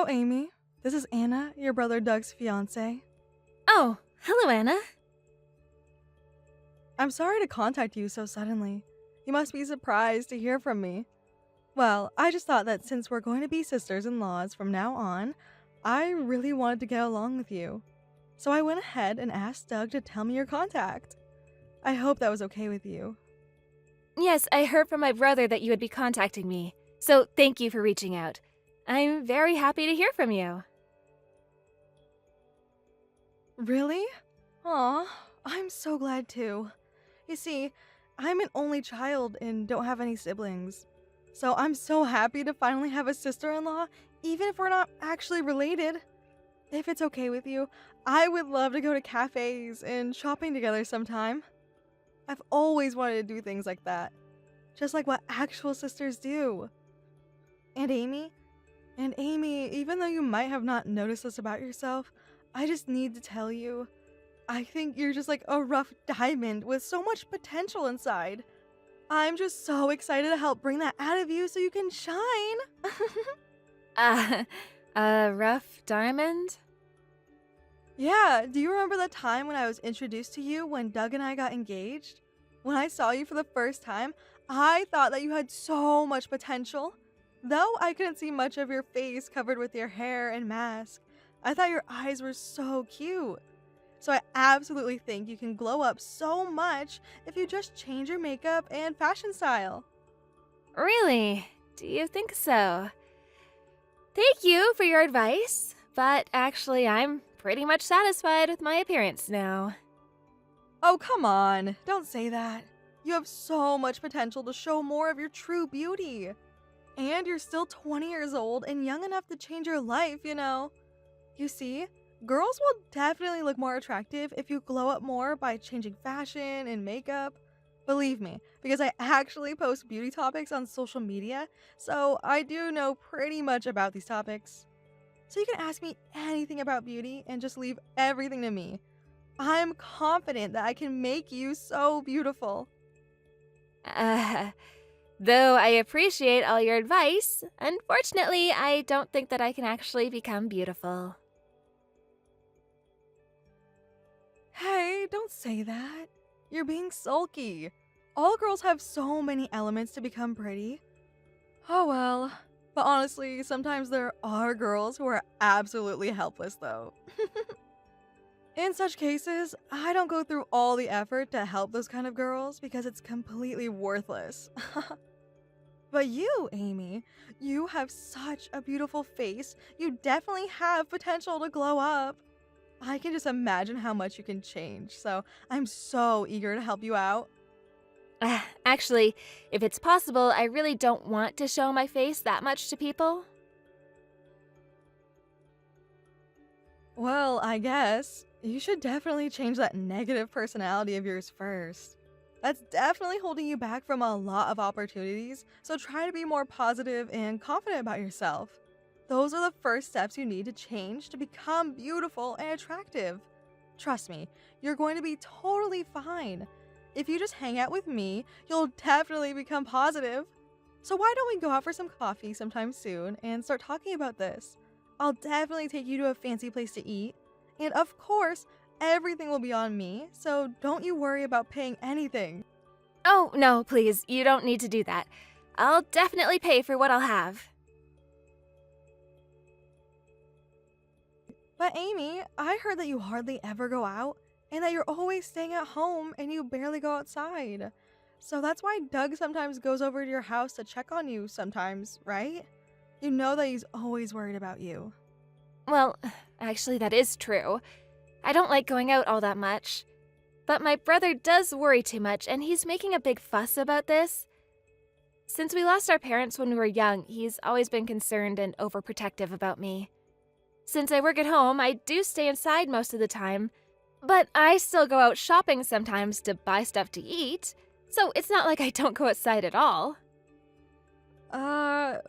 Hello, Amy. This is Anna, your brother Doug's fiance. Oh, hello, Anna. I'm sorry to contact you so suddenly. You must be surprised to hear from me. Well, I just thought that since we're going to be sisters-in-laws from now on, I really wanted to get along with you. So I went ahead and asked Doug to tell me your contact. I hope that was okay with you. Yes, I heard from my brother that you would be contacting me, so thank you for reaching out. I'm very happy to hear from you. Really? Aw, I'm so glad too. You see, I'm an only child and don't have any siblings. So I'm so happy to finally have a sister-in-law, even if we're not actually related. If it's okay with you, I would love to go to cafes and shopping together sometime. I've always wanted to do things like that, just like what actual sisters do. And Amy, even though you might have not noticed this about yourself, I just need to tell you, I think you're just like a rough diamond with so much potential inside. I'm just so excited to help bring that out of you so you can shine. Uh, a rough diamond? Yeah, do you remember that time when I was introduced to you when Doug and I got engaged? When I saw you for the first time, I thought that you had so much potential. Though I couldn't see much of your face covered with your hair and mask, I thought your eyes were so cute. So I absolutely think you can glow up so much if you just change your makeup and fashion style. Really? Do you think so? Thank you for your advice, but actually I'm pretty much satisfied with my appearance now. Oh, come on. Don't say that. You have so much potential to show more of your true beauty. And you're still 20 years old and young enough to change your life, you know. You see, girls will definitely look more attractive if you glow up more by changing fashion and makeup. Believe me, because I actually post beauty topics on social media, so I do know pretty much about these topics. So you can ask me anything about beauty and just leave everything to me. I'm confident that I can make you so beautiful. Uh, though I appreciate all your advice, unfortunately, I don't think that I can actually become beautiful. Hey, don't say that. You're being sulky. All girls have so many elements to become pretty. Oh well. But honestly, sometimes there are girls who are absolutely helpless though. In such cases, I don't go through all the effort to help those kind of girls because it's completely worthless. But you, Amy, you have such a beautiful face. You definitely have potential to glow up. I can just imagine how much you can change, so I'm so eager to help you out. Actually, if it's possible, I really don't want to show my face that much to people. Well, I guess you should definitely change that negative personality of yours first. That's definitely holding you back from a lot of opportunities, so try to be more positive and confident about yourself. Those are the first steps you need to change to become beautiful and attractive. Trust me, you're going to be totally fine. If you just hang out with me, you'll definitely become positive. So why don't we go out for some coffee sometime soon and start talking about this? I'll definitely take you to a fancy place to eat. And of course, everything will be on me, so don't you worry about paying anything. Oh, no, please, you don't need to do that. I'll definitely pay for what I'll have. But Amy, I heard that you hardly ever go out and that you're always staying at home and you barely go outside. So that's why Doug sometimes goes over to your house to check on you sometimes, right? You know that he's always worried about you. Well, actually, that is true. I don't like going out all that much. But my brother does worry too much, and he's making a big fuss about this. Since we lost our parents when we were young, he's always been concerned and overprotective about me. Since I work at home, I do stay inside most of the time, but I still go out shopping sometimes to buy stuff to eat, so it's not like I don't go outside at all.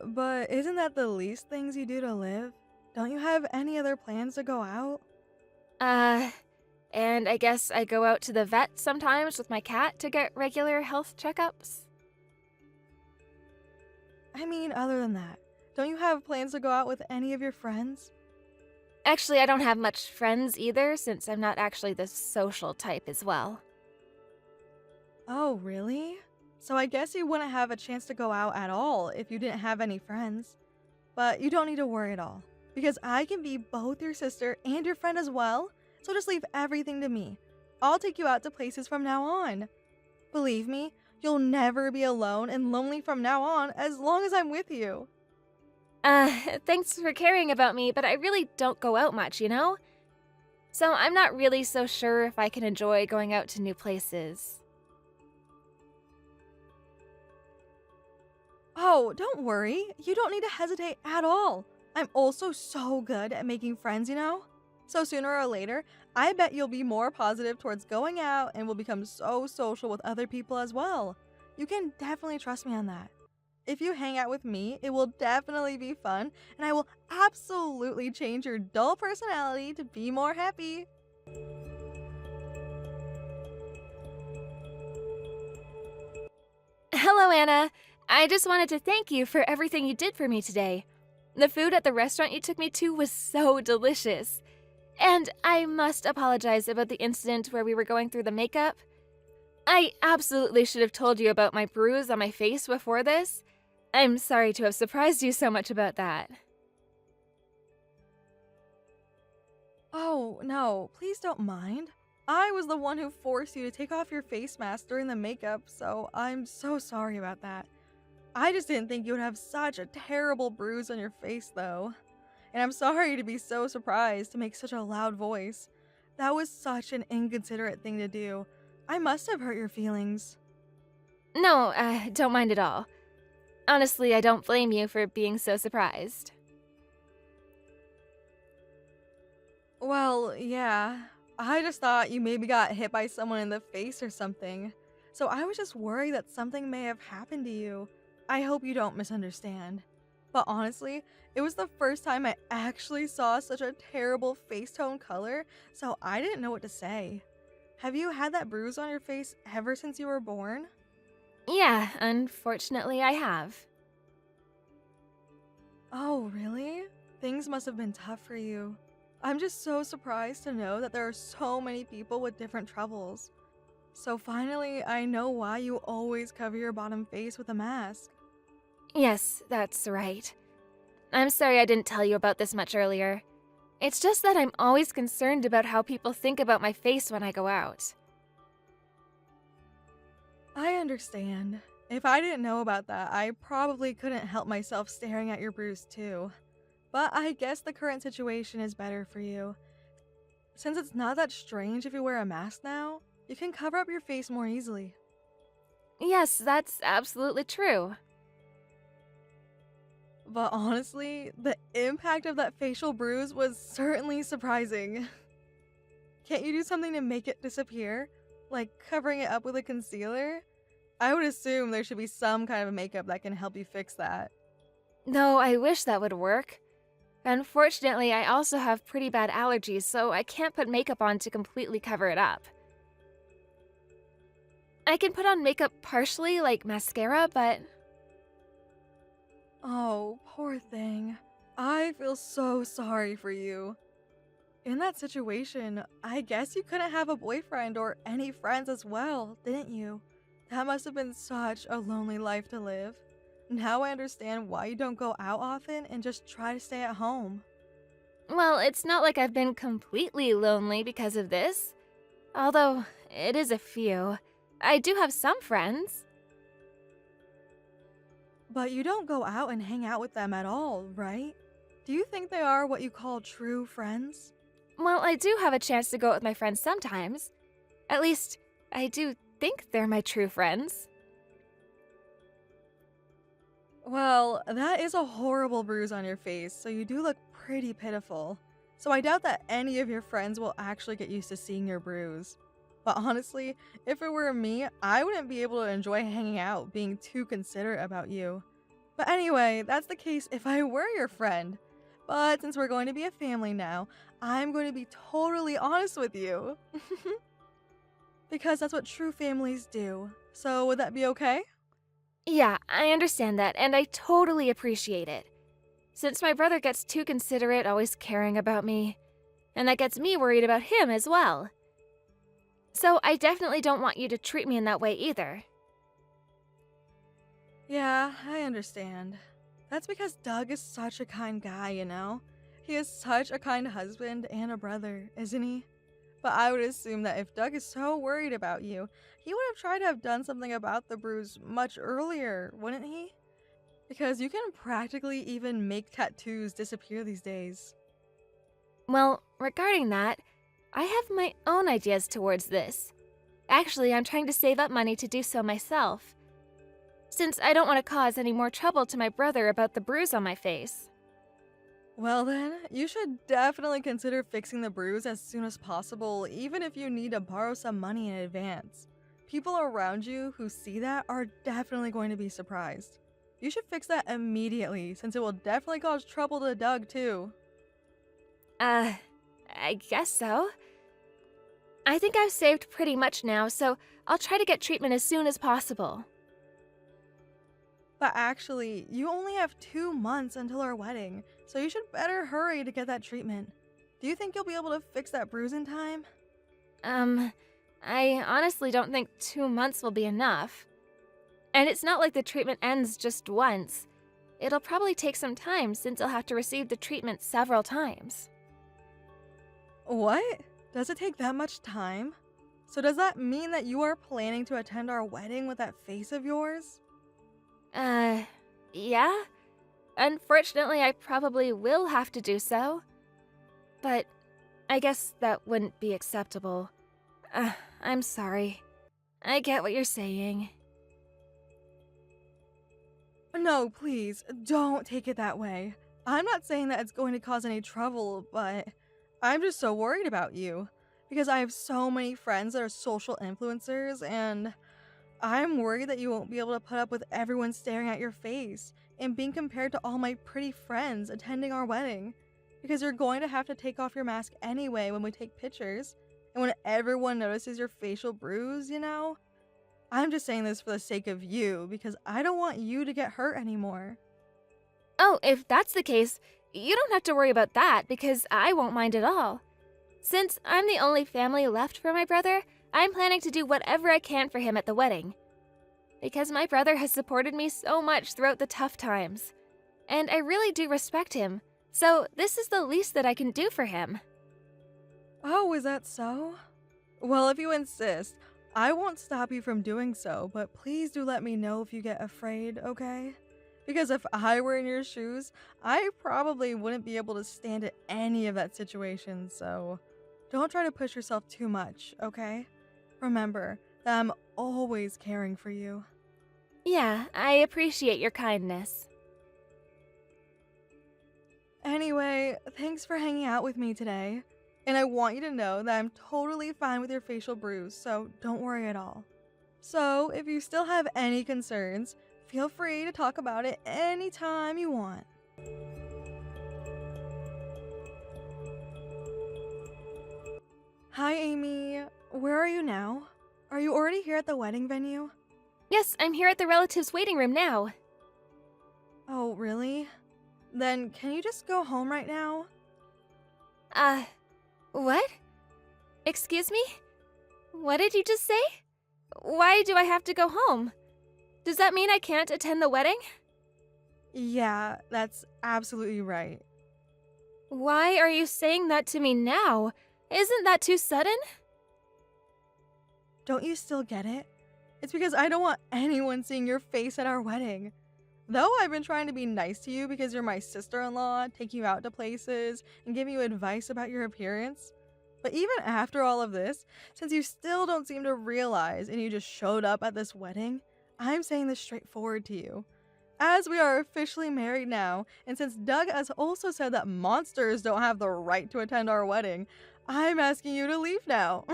But isn't that the least things you do to live? Don't you have any other plans to go out? And I guess I go out to the vet sometimes with my cat to get regular health checkups. I mean, other than that, Don't you have plans to go out with any of your friends? Actually, I don't have much friends either, since I'm not actually the social type as well. Oh, really? So I guess you wouldn't have a chance to go out at all if you didn't have any friends. But you don't need to worry at all, because I can be both your sister and your friend as well, so just leave everything to me. I'll take you out to places from now on. Believe me, you'll never be alone and lonely from now on as long as I'm with you. Thanks for caring about me, but I really don't go out much, you know? So I'm not really so sure if I can enjoy going out to new places. Oh, don't worry. You don't need to hesitate at all. I'm also so good at making friends, you know? So sooner or later, I bet you'll be more positive towards going out and will become so social with other people as well. You can definitely trust me on that. If you hang out with me, it will definitely be fun, and I will absolutely change your dull personality to be more happy. Hello, Anna. I just wanted to thank you for everything you did for me today. The food at the restaurant you took me to was so delicious. And I must apologize about the incident where we were going through the makeup. I absolutely should have told you about my bruise on my face before this. I'm sorry to have surprised you so much about that. Oh, no, please don't mind. I was the one who forced you to take off your face mask during the makeup, so I'm so sorry about that. I just didn't think you would have such a terrible bruise on your face, though. And I'm sorry to be so surprised to make such a loud voice. That was such an inconsiderate thing to do. I must have hurt your feelings. No, don't mind at all. Honestly, I don't blame you for being so surprised. Well, yeah. I just thought you maybe got hit by someone in the face or something. So I was just worried that something may have happened to you. I hope you don't misunderstand. But honestly, it was the first time I actually saw such a terrible face tone color, so I didn't know what to say. Have you had that bruise on your face ever since you were born? Yeah, unfortunately I have. Oh, really? Things must have been tough for you. I'm just so surprised to know that there are so many people with different troubles. So finally, I know why you always cover your bottom face with a mask. Yes, that's right. I'm sorry I didn't tell you about this much earlier. It's just that I'm always concerned about how people think about my face when I go out. I understand. If I didn't know about that, I probably couldn't help myself staring at your bruise too. But I guess the current situation is better for you. Since it's not that strange if you wear a mask now, you can cover up your face more easily. Yes, that's absolutely true. But honestly, the impact of that facial bruise was certainly surprising. Can't you do something to make it disappear? Like covering it up with a concealer? I would assume there should be some kind of makeup that can help you fix that. No, I wish that would work. Unfortunately, I also have pretty bad allergies, so I can't put makeup on to completely cover it up. I can put on makeup partially, like mascara, but... Oh, poor thing. I feel so sorry for you. In that situation, I guess you couldn't have a boyfriend or any friends as well, didn't you? That must have been such a lonely life to live. Now I understand why you don't go out often and just try to stay at home. Well, it's not like I've been completely lonely because of this. Although, it is a few. I do have some friends. But you don't go out and hang out with them at all, right? Do you think they are what you call true friends? Well, I do have a chance to go out with my friends sometimes. At least, I do think they're my true friends. Well, that is a horrible bruise on your face, so you do look pretty pitiful. So I doubt that any of your friends will actually get used to seeing your bruise. But honestly, if it were me, I wouldn't be able to enjoy hanging out being too considerate about you. But anyway, that's the case if I were your friend. But since we're going to be a family now, I'm going to be totally honest with you. Because that's what true families do. So would that be okay? Yeah, I understand that, and I totally appreciate it. since my brother gets too considerate, always caring about me, and that gets me worried about him as well. So I definitely don't want you to treat me in that way either. Yeah, I understand. That's because Doug is such a kind guy, you know? He is such a kind husband and a brother, isn't he? But I would assume that if Doug is so worried about you, he would have tried to have done something about the bruise much earlier, wouldn't he? Because you can practically even make tattoos disappear these days. Well, regarding that, I have my own ideas towards this. Actually, I'm trying to save up money to do so myself, since I don't want to cause any more trouble to my brother about the bruise on my face. Well then, you should definitely consider fixing the bruise as soon as possible, even if you need to borrow some money in advance. People around you who see that are definitely going to be surprised. You should fix that immediately, since it will definitely cause trouble to Doug too. I guess so. I think I've saved pretty much now, so I'll try to get treatment as soon as possible. But actually, you only have 2 months until our wedding, so you should better hurry to get that treatment. Do you think you'll be able to fix that bruise in time? I honestly don't think 2 months will be enough. And it's not like the treatment ends just once. It'll probably take some time since I'll have to receive the treatment several times. What? Does it take that much time? So does that mean that you are planning to attend our wedding with that face of yours? Yeah? Unfortunately, I probably will have to do so. But I guess that wouldn't be acceptable. I'm sorry. I get what you're saying. No, please, don't take it that way. I'm not saying that it's going to cause any trouble, but I'm just so worried about you. Because I have so many friends that are social influencers, and I'm worried that you won't be able to put up with everyone staring at your face and being compared to all my pretty friends attending our wedding. Because you're going to have to take off your mask anyway when we take pictures, and when everyone notices your facial bruise, you know? I'm just saying this for the sake of you, because I don't want you to get hurt anymore. Oh, if that's the case, you don't have to worry about that because I won't mind at all. Since I'm the only family left for my brother, I'm planning to do whatever I can for him at the wedding. Because my brother has supported me so much throughout the tough times. And I really do respect him, so this is the least that I can do for him. Oh, is that so? Well, if you insist, I won't stop you from doing so, but please do let me know if you get afraid, okay? Because if I were in your shoes, I probably wouldn't be able to stand at any of that situation, so don't try to push yourself too much, okay? Remember that I'm always caring for you. Yeah, I appreciate your kindness. Anyway, thanks for hanging out with me today. And I want you to know that I'm totally fine with your facial bruise, so don't worry at all. So, if you still have any concerns, feel free to talk about it anytime you want. Hi, Amy. Where are you now? Are you already here at the wedding venue? Yes, I'm here at the relatives' waiting room now. Oh, really? Then can you just go home right now? What? Excuse me? What did you just say? Why do I have to go home? Does that mean I can't attend the wedding? Yeah, that's absolutely right. Why are you saying that to me now? Isn't that too sudden? Don't you still get it? It's because I don't want anyone seeing your face at our wedding. Though I've been trying to be nice to you because you're my sister-in-law, taking you out to places, and giving you advice about your appearance. But even after all of this, since you still don't seem to realize and you just showed up at this wedding, I'm saying this straightforward to you. As we are officially married now, and since Doug has also said that monsters don't have the right to attend our wedding, I'm asking you to leave now.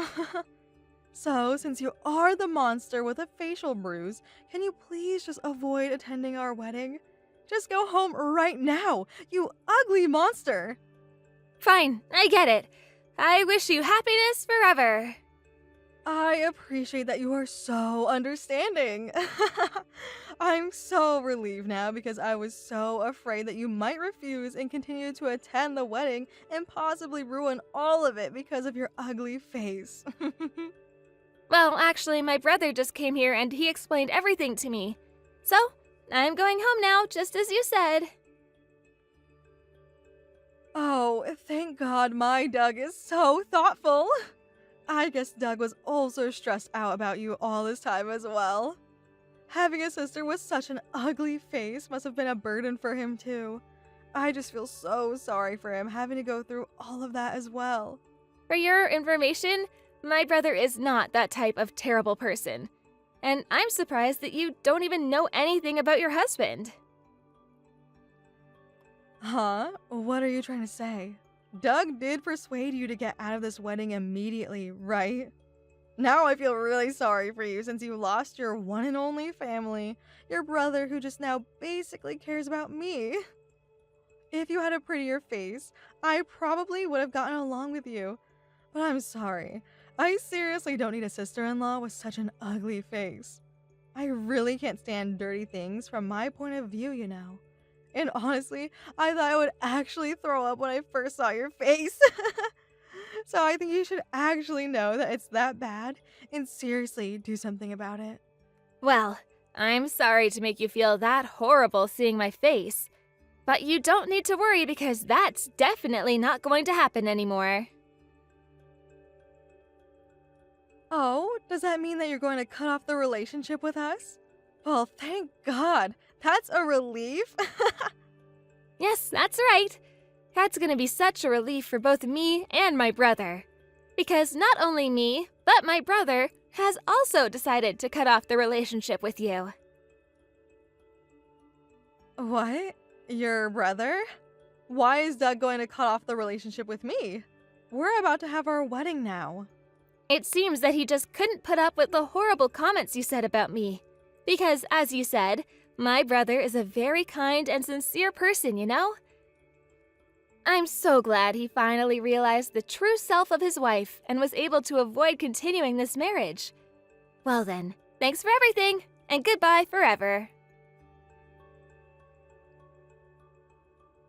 So, since you are the monster with a facial bruise, can you please just avoid attending our wedding? Just go home right now, you ugly monster! Fine, I get it. I wish you happiness forever. I appreciate that you are so understanding. I'm so relieved now because I was so afraid that you might refuse and continue to attend the wedding and possibly ruin all of it because of your ugly face. Well, actually, my brother just came here and he explained everything to me. So, I'm going home now, just as you said. Oh, thank God my Doug is so thoughtful. I guess Doug was also stressed out about you all this time as well. Having a sister with such an ugly face must have been a burden for him too. I just feel so sorry for him having to go through all of that as well. For your information, my brother is not that type of terrible person. And I'm surprised that you don't even know anything about your husband. Huh? What are you trying to say? Doug did persuade you to get out of this wedding immediately, right? Now I feel really sorry for you since you lost your one and only family, your brother who just now basically cares about me. If you had a prettier face, I probably would have gotten along with you. But I'm sorry. I seriously don't need a sister-in-law with such an ugly face. I really can't stand dirty things from my point of view, you know. And honestly, I thought I would actually throw up when I first saw your face. So I think you should actually know that it's that bad and seriously do something about it. Well, I'm sorry to make you feel that horrible seeing my face. But you don't need to worry because that's definitely not going to happen anymore. Oh, does that mean that you're going to cut off the relationship with us? Well, thank God. That's a relief. Yes, that's right. That's gonna be such a relief for both me and my brother. Because not only me, but my brother has also decided to cut off the relationship with you. What? Your brother? Why is Doug going to cut off the relationship with me? We're about to have our wedding now. It seems that he just couldn't put up with the horrible comments you said about me. Because, as you said, my brother is a very kind and sincere person, you know? I'm so glad he finally realized the true self of his wife and was able to avoid continuing this marriage. Well then, thanks for everything, and goodbye forever.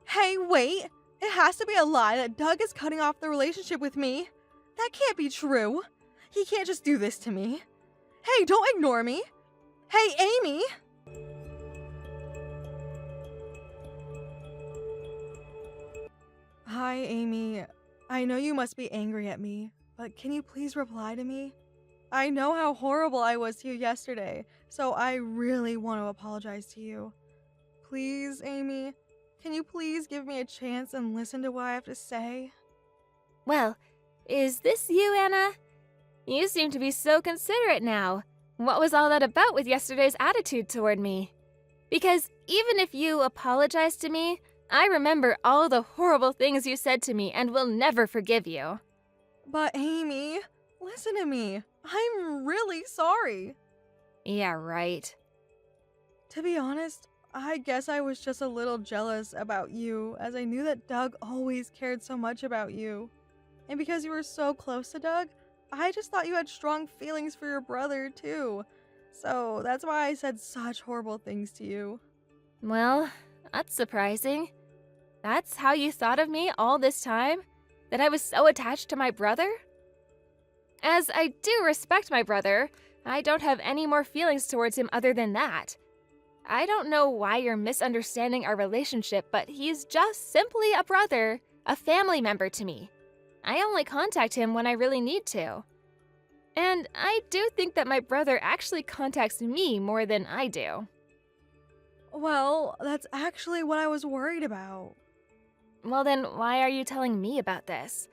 Hey, wait! It has to be a lie that Doug is cutting off the relationship with me. That can't be true. He can't just do this to me. Hey, don't ignore me. Hey, Amy! Hi, Amy. I know you must be angry at me, but can you please reply to me? I know how horrible I was to you yesterday, so I really want to apologize to you. Please, Amy, can you please give me a chance and listen to what I have to say? Well, is this you, Anna? You seem to be so considerate now. What was all that about with yesterday's attitude toward me? Because even if you apologized to me, I remember all the horrible things you said to me and will never forgive you. But Amy, listen to me. I'm really sorry. Yeah, right. To be honest, I guess I was just a little jealous about you, as I knew that Doug always cared so much about you. And because you were so close to Doug, I just thought you had strong feelings for your brother, too. So that's why I said such horrible things to you. Well, that's surprising. That's how you thought of me all this time? That I was so attached to my brother? As I do respect my brother, I don't have any more feelings towards him other than that. I don't know why you're misunderstanding our relationship, but he's just simply a brother, a family member to me. I only contact him when I really need to. And I do think that my brother actually contacts me more than I do. Well, that's actually what I was worried about. Well then, why are you telling me about this?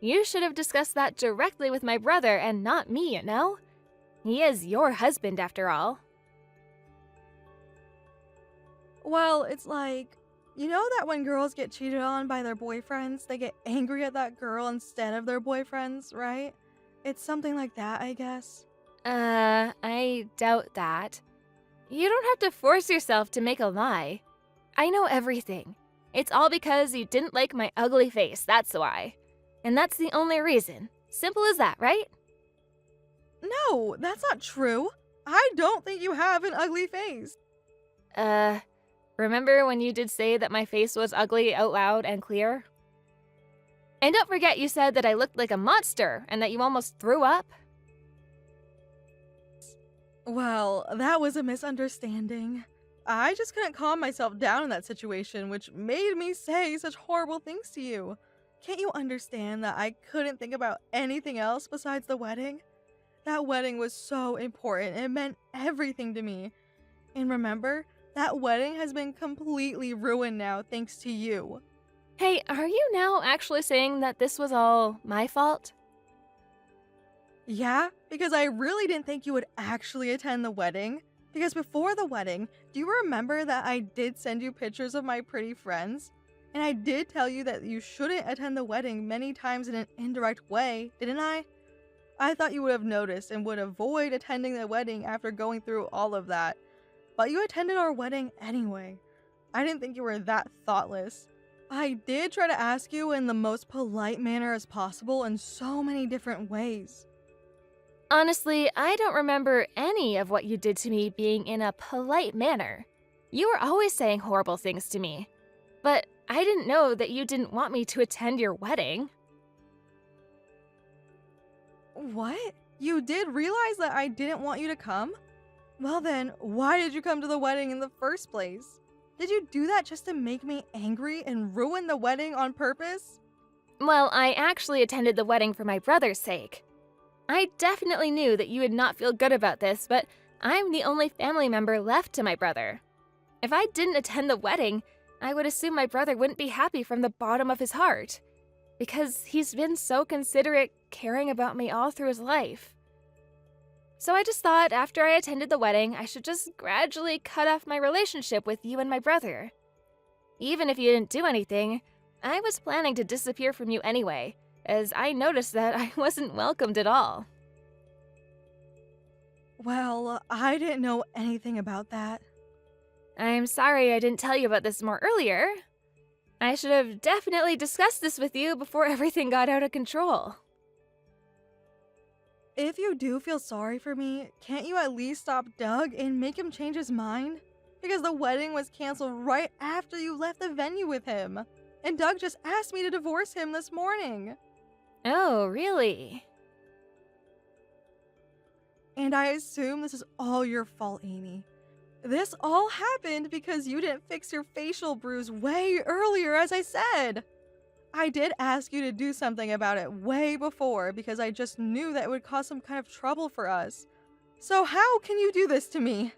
You should have discussed that directly with my brother and not me, you know? He is your husband after all. Well, it's like, you know that when girls get cheated on by their boyfriends, they get angry at that girl instead of their boyfriends, right? It's something like that, I guess. I doubt that. You don't have to force yourself to make a lie. I know everything. It's all because you didn't like my ugly face, that's why. And that's the only reason. Simple as that, right? No, that's not true. I don't think you have an ugly face. Remember when you did say that my face was ugly out loud and clear? And don't forget you said that I looked like a monster and that you almost threw up? Well, that was a misunderstanding. I just couldn't calm myself down in that situation, which made me say such horrible things to you. Can't you understand that I couldn't think about anything else besides the wedding? That wedding was so important. It meant everything to me. And remember, that wedding has been completely ruined now thanks to you. Hey, are you now actually saying that this was all my fault? Yeah, because I really didn't think you would actually attend the wedding. Because before the wedding, do you remember that I did send you pictures of my pretty friends? And I did tell you that you shouldn't attend the wedding many times in an indirect way, didn't I? I thought you would have noticed and would avoid attending the wedding after going through all of that. But you attended our wedding anyway. I didn't think you were that thoughtless. I did try to ask you in the most polite manner as possible in so many different ways. Honestly, I don't remember any of what you did to me being in a polite manner. You were always saying horrible things to me. But I didn't know that you didn't want me to attend your wedding. What? You did realize that I didn't want you to come? Well then, why did you come to the wedding in the first place? Did you do that just to make me angry and ruin the wedding on purpose? Well, I actually attended the wedding for my brother's sake. I definitely knew that you would not feel good about this, but I'm the only family member left to my brother. If I didn't attend the wedding, I would assume my brother wouldn't be happy from the bottom of his heart, because he's been so considerate, caring about me all through his life. So I just thought after I attended the wedding, I should just gradually cut off my relationship with you and my brother. Even if you didn't do anything, I was planning to disappear from you anyway, as I noticed that I wasn't welcomed at all. Well, I didn't know anything about that. I'm sorry I didn't tell you about this more earlier. I should have definitely discussed this with you before everything got out of control. If you do feel sorry for me, can't you at least stop Doug and make him change his mind? Because the wedding was canceled right after you left the venue with him. And Doug just asked me to divorce him this morning. Oh, really? And I assume this is all your fault, Amy. This all happened because you didn't fix your facial bruise way earlier, as I said. I did ask you to do something about it way before because I just knew that it would cause some kind of trouble for us. So how can you do this to me?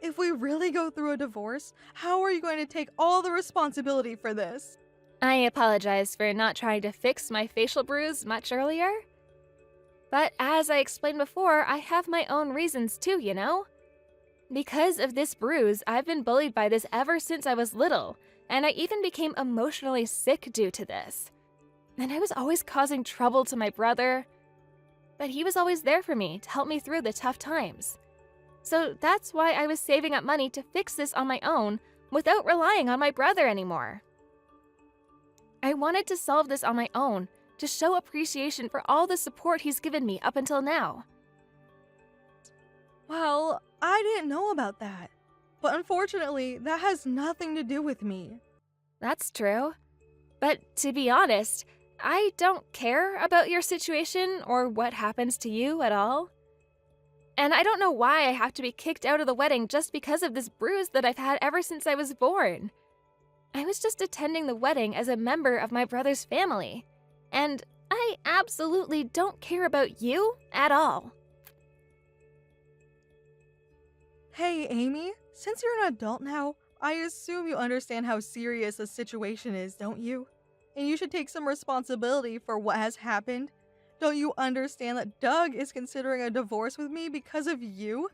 If we really go through a divorce, how are you going to take all the responsibility for this? I apologize for not trying to fix my facial bruise much earlier. But as I explained before, I have my own reasons too, you know? Because of this bruise, I've been bullied by this ever since I was little, and I even became emotionally sick due to this. And I was always causing trouble to my brother, but he was always there for me to help me through the tough times. So that's why I was saving up money to fix this on my own without relying on my brother anymore. I wanted to solve this on my own to show appreciation for all the support he's given me up until now. Well, I didn't know about that. But unfortunately, that has nothing to do with me. That's true. But to be honest, I don't care about your situation or what happens to you at all. And I don't know why I have to be kicked out of the wedding just because of this bruise that I've had ever since I was born. I was just attending the wedding as a member of my brother's family. And I absolutely don't care about you at all. Hey, Amy, since you're an adult now, I assume you understand how serious the situation is, don't you? And you should take some responsibility for what has happened. Don't you understand that Doug is considering a divorce with me because of you?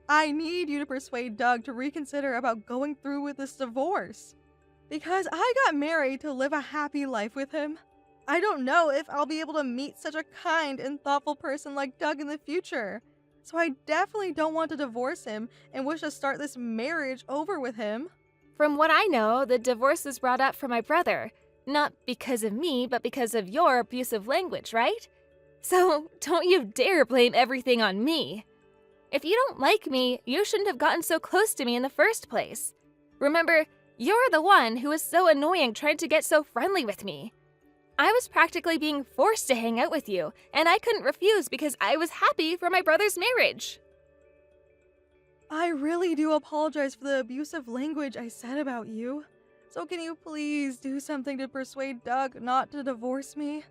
I need you to persuade Doug to reconsider about going through with this divorce. Because I got married to live a happy life with him. I don't know if I'll be able to meet such a kind and thoughtful person like Doug in the future. So I definitely don't want to divorce him and wish to start this marriage over with him. From what I know, the divorce was brought up for my brother. Not because of me, but because of your abusive language, right? So don't you dare blame everything on me. If you don't like me, you shouldn't have gotten so close to me in the first place. Remember, you're the one who was so annoying trying to get so friendly with me. I was practically being forced to hang out with you, and I couldn't refuse because I was happy for my brother's marriage. I really do apologize for the abusive language I said about you. So can you please do something to persuade Doug not to divorce me?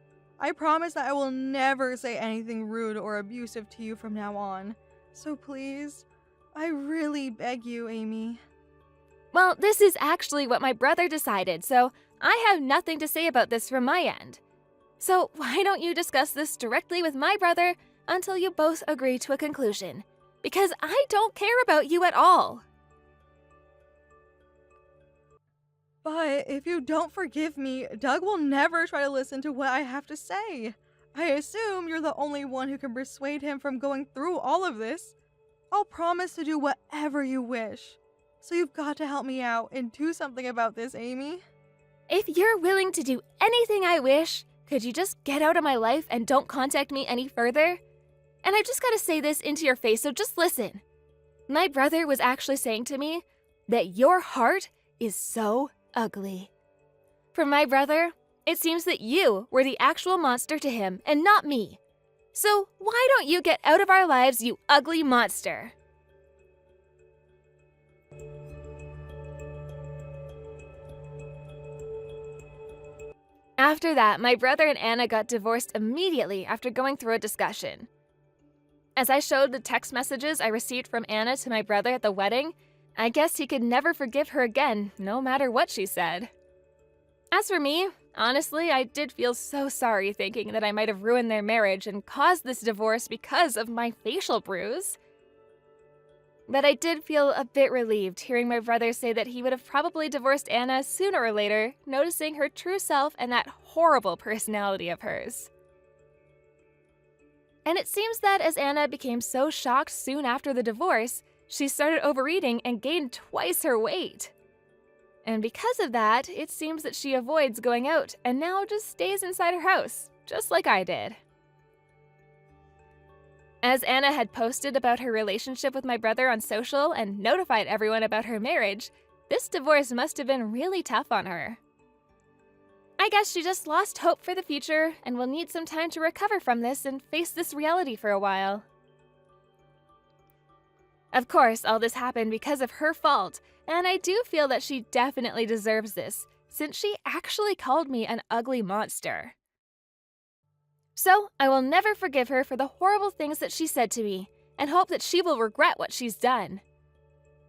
I promise that I will never say anything rude or abusive to you from now on. So please, I really beg you, Amy. Well, this is actually what my brother decided, so I have nothing to say about this from my end. So why don't you discuss this directly with my brother until you both agree to a conclusion? Because I don't care about you at all. But if you don't forgive me, Doug will never try to listen to what I have to say. I assume you're the only one who can persuade him from going through all of this. I'll promise to do whatever you wish. So you've got to help me out and do something about this, Amy. If you're willing to do anything I wish, could you just get out of my life and don't contact me any further? And I've just got to say this into your face, so just listen. My brother was actually saying to me that your heart is so ugly. For my brother, it seems that you were the actual monster to him and not me. So why don't you get out of our lives, you ugly monster? After that, my brother and Anna got divorced immediately after going through a discussion. As I showed the text messages I received from Anna to my brother at the wedding, I guess he could never forgive her again, no matter what she said. As for me, honestly, I did feel so sorry thinking that I might have ruined their marriage and caused this divorce because of my facial bruise. But I did feel a bit relieved hearing my brother say that he would have probably divorced Anna sooner or later, noticing her true self and that horrible personality of hers. And it seems that as Anna became so shocked soon after the divorce, she started overeating and gained twice her weight. And because of that, it seems that she avoids going out and now just stays inside her house, just like I did. As Anna had posted about her relationship with my brother on social and notified everyone about her marriage, this divorce must have been really tough on her. I guess she just lost hope for the future and will need some time to recover from this and face this reality for a while. Of course, all this happened because of her fault, and I do feel that she definitely deserves this, since she actually called me an ugly monster. So, I will never forgive her for the horrible things that she said to me, and hope that she will regret what she's done.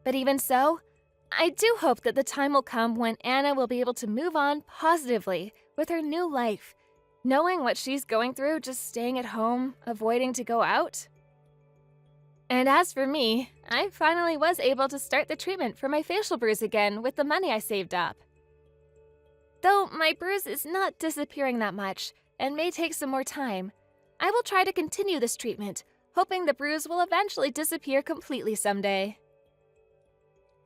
But even so, I do hope that the time will come when Anna will be able to move on positively with her new life, knowing what she's going through just staying at home, avoiding to go out. And as for me, I finally was able to start the treatment for my facial bruise again with the money I saved up. Though my bruise is not disappearing that much and may take some more time, I will try to continue this treatment, hoping the bruise will eventually disappear completely someday.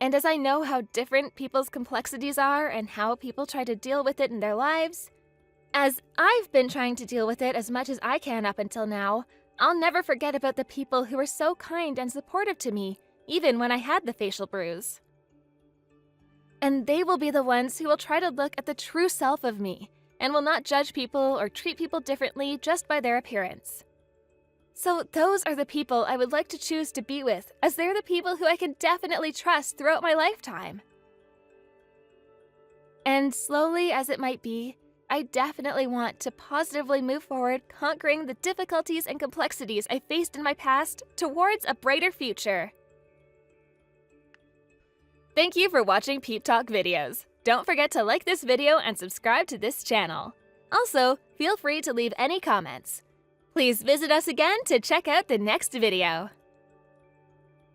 And as I know how different people's complexities are and how people try to deal with it in their lives, as I've been trying to deal with it as much as I can up until now, I'll never forget about the people who were so kind and supportive to me, even when I had the facial bruise. And they will be the ones who will try to look at the true self of me and will not judge people or treat people differently just by their appearance. So those are the people I would like to choose to be with, as they're the people who I can definitely trust throughout my lifetime. And slowly as it might be, I definitely want to positively move forward, conquering the difficulties and complexities I faced in my past towards a brighter future. Thank you for watching Peep Talk videos. Don't forget to like this video and subscribe to this channel. Also, feel free to leave any comments. Please visit us again to check out the next video.